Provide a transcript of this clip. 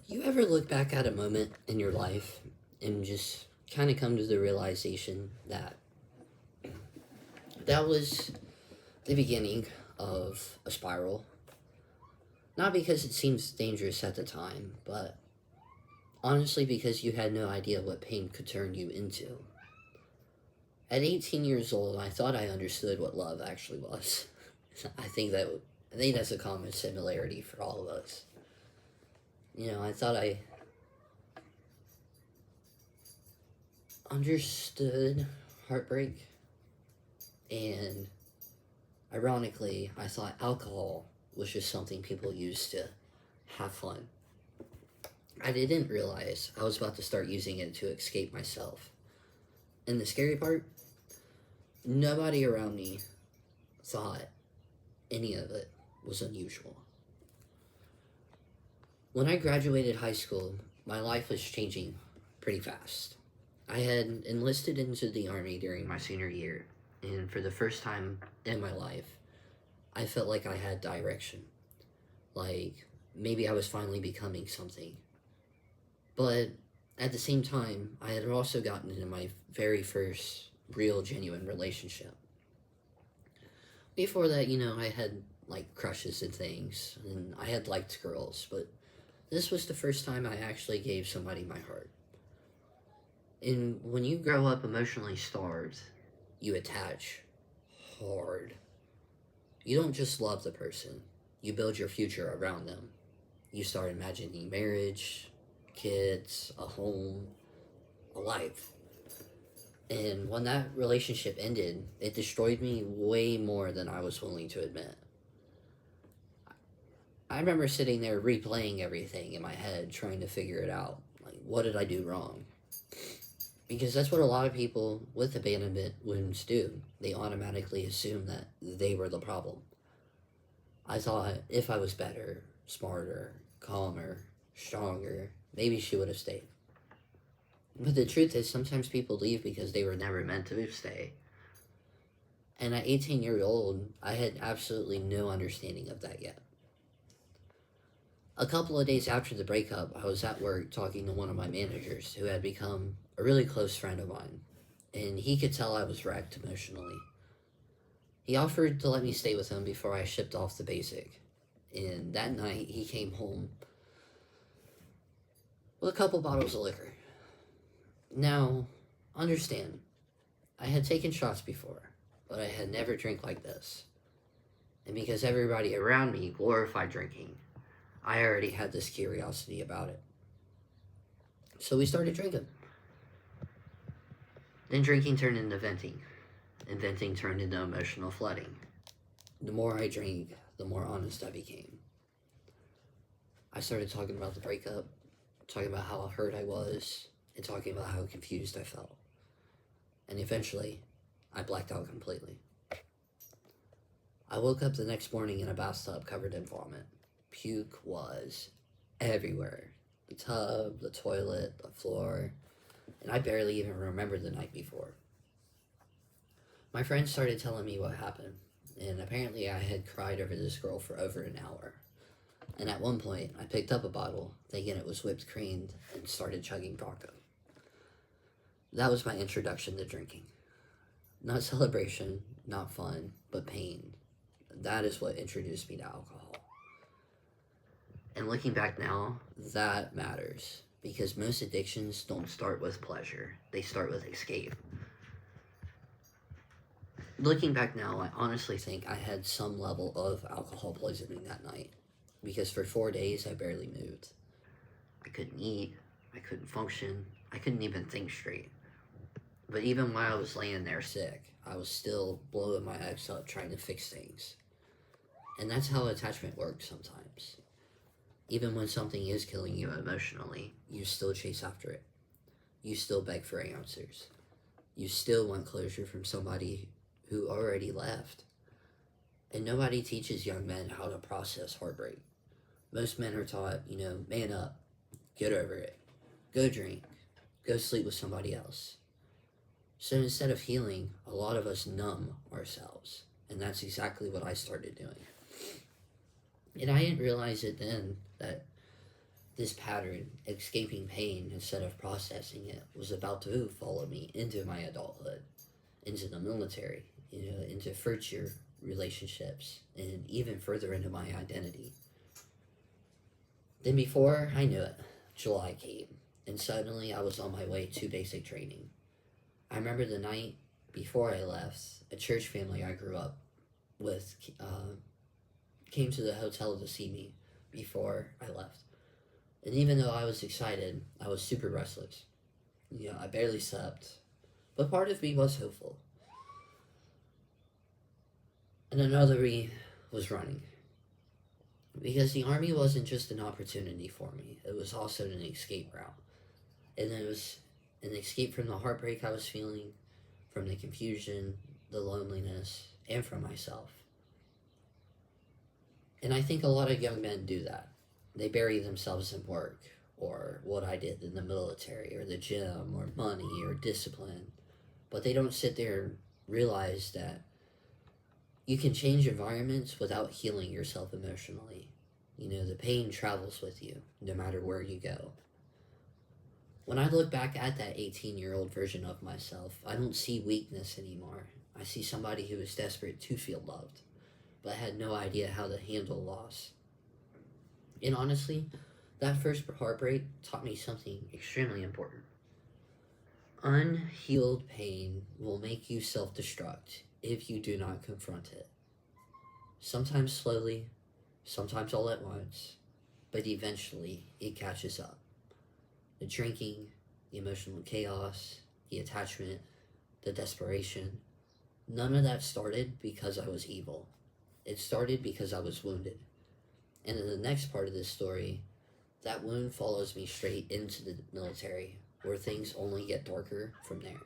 You ever look back at a moment in your life and just kind of come to the realization that that was the beginning of a spiral? Not because it seems dangerous at the time, but honestly because you had no idea what pain could turn you into. At 18 years old, I thought I understood what love actually was. I think that I think that's a common similarity for all of us. I thought I understood heartbreak, and ironically, I thought alcohol was just something people used to have fun. I didn't realize I was about to start using it to escape myself. And the scary part, nobody around me thought any of it was unusual. When I graduated high school, my life was changing pretty fast. I had enlisted into the Army during my senior year, and for the first time in my life, I felt like I had direction. Like maybe I was finally becoming something. But at the same time, I had also gotten into my very first real, genuine relationship. Before that, I had like crushes and things, and I had liked girls, but this was the first time I actually gave somebody my heart. And when you grow up emotionally starved, you attach hard. You don't just love the person, you build your future around them. You start imagining marriage, kids, a home, a life. And when that relationship ended, it destroyed me way more than I was willing to admit. I remember sitting there replaying everything in my head, trying to figure it out. Like, what did I do wrong? Because that's what a lot of people with abandonment wounds do. They automatically assume that they were the problem. I thought if I was better, smarter, calmer, stronger, maybe she would have stayed. But the truth is, sometimes people leave because they were never meant to stay. And at 18 years old, I had absolutely no understanding of that yet. A couple of days after the breakup, I was at work talking to one of my managers who had become a really close friend of mine, and he could tell I was wrecked emotionally. He offered to let me stay with him before I shipped off the basic, and that night he came home with a couple bottles of liquor. Now, understand, I had taken shots before, but I had never drank like this. And because everybody around me glorified drinking, I already had this curiosity about it. So we started drinking. Then drinking turned into venting, and venting turned into emotional flooding. The more I drank, the more honest I became. I started talking about the breakup, talking about how hurt I was, and talking about how confused I felt. And eventually, I blacked out completely. I woke up the next morning in a bathtub covered in vomit. Puke was everywhere. The tub, the toilet, the floor, and I barely even remembered the night before. My friends started telling me what happened, and apparently I had cried over this girl for over an hour. And at one point, I picked up a bottle, thinking it was whipped cream, and started chugging vodka. That was my introduction to drinking. Not celebration, not fun, but pain. That is what introduced me to alcohol. And looking back now, that matters. Because most addictions don't start with pleasure, they start with escape. Looking back now, I honestly think I had some level of alcohol poisoning that night. Because for 4 days, I barely moved. I couldn't eat, I couldn't function, I couldn't even think straight. But even while I was laying there sick, I was still blowing my ex up trying to fix things. And that's how attachment works sometimes. Even when something is killing you emotionally, you still chase after it. You still beg for answers. You still want closure from somebody who already left. And nobody teaches young men how to process heartbreak. Most men are taught, man up, get over it, go drink, go sleep with somebody else. So instead of healing, a lot of us numb ourselves. And that's exactly what I started doing. And I didn't realize it then that This pattern, escaping pain instead of processing it, was about to follow me into my adulthood, into the military, into future relationships, and even further into my identity. Then, before I knew it, July came, and suddenly I was on my way to basic training. I remember the night before I left, a church family I grew up with came to the hotel to see me before I left. And even though I was excited, I was super restless. I barely slept, but part of me was hopeful. And another me was running. Because the army wasn't just an opportunity for me, it was also an escape route. And it was an escape from the heartbreak I was feeling, from the confusion, the loneliness, and from myself. And I think a lot of young men do that. They bury themselves in work, or what I did in the military, or the gym, or money, or discipline. But they don't sit there and realize that you can change environments without healing yourself emotionally. The pain travels with you, no matter where you go. When I look back at that 18-year-old version of myself, I don't see weakness anymore. I see somebody who was desperate to feel loved, but had no idea how to handle loss. And honestly, that first heartbreak taught me something extremely important. Unhealed pain will make you self-destruct if you do not confront it. Sometimes slowly, sometimes all at once, but eventually it catches up. The drinking, the emotional chaos, the attachment, the desperation, none of that started because I was evil. It started because I was wounded. And in the next part of this story, that wound follows me straight into the military, where things only get darker from there.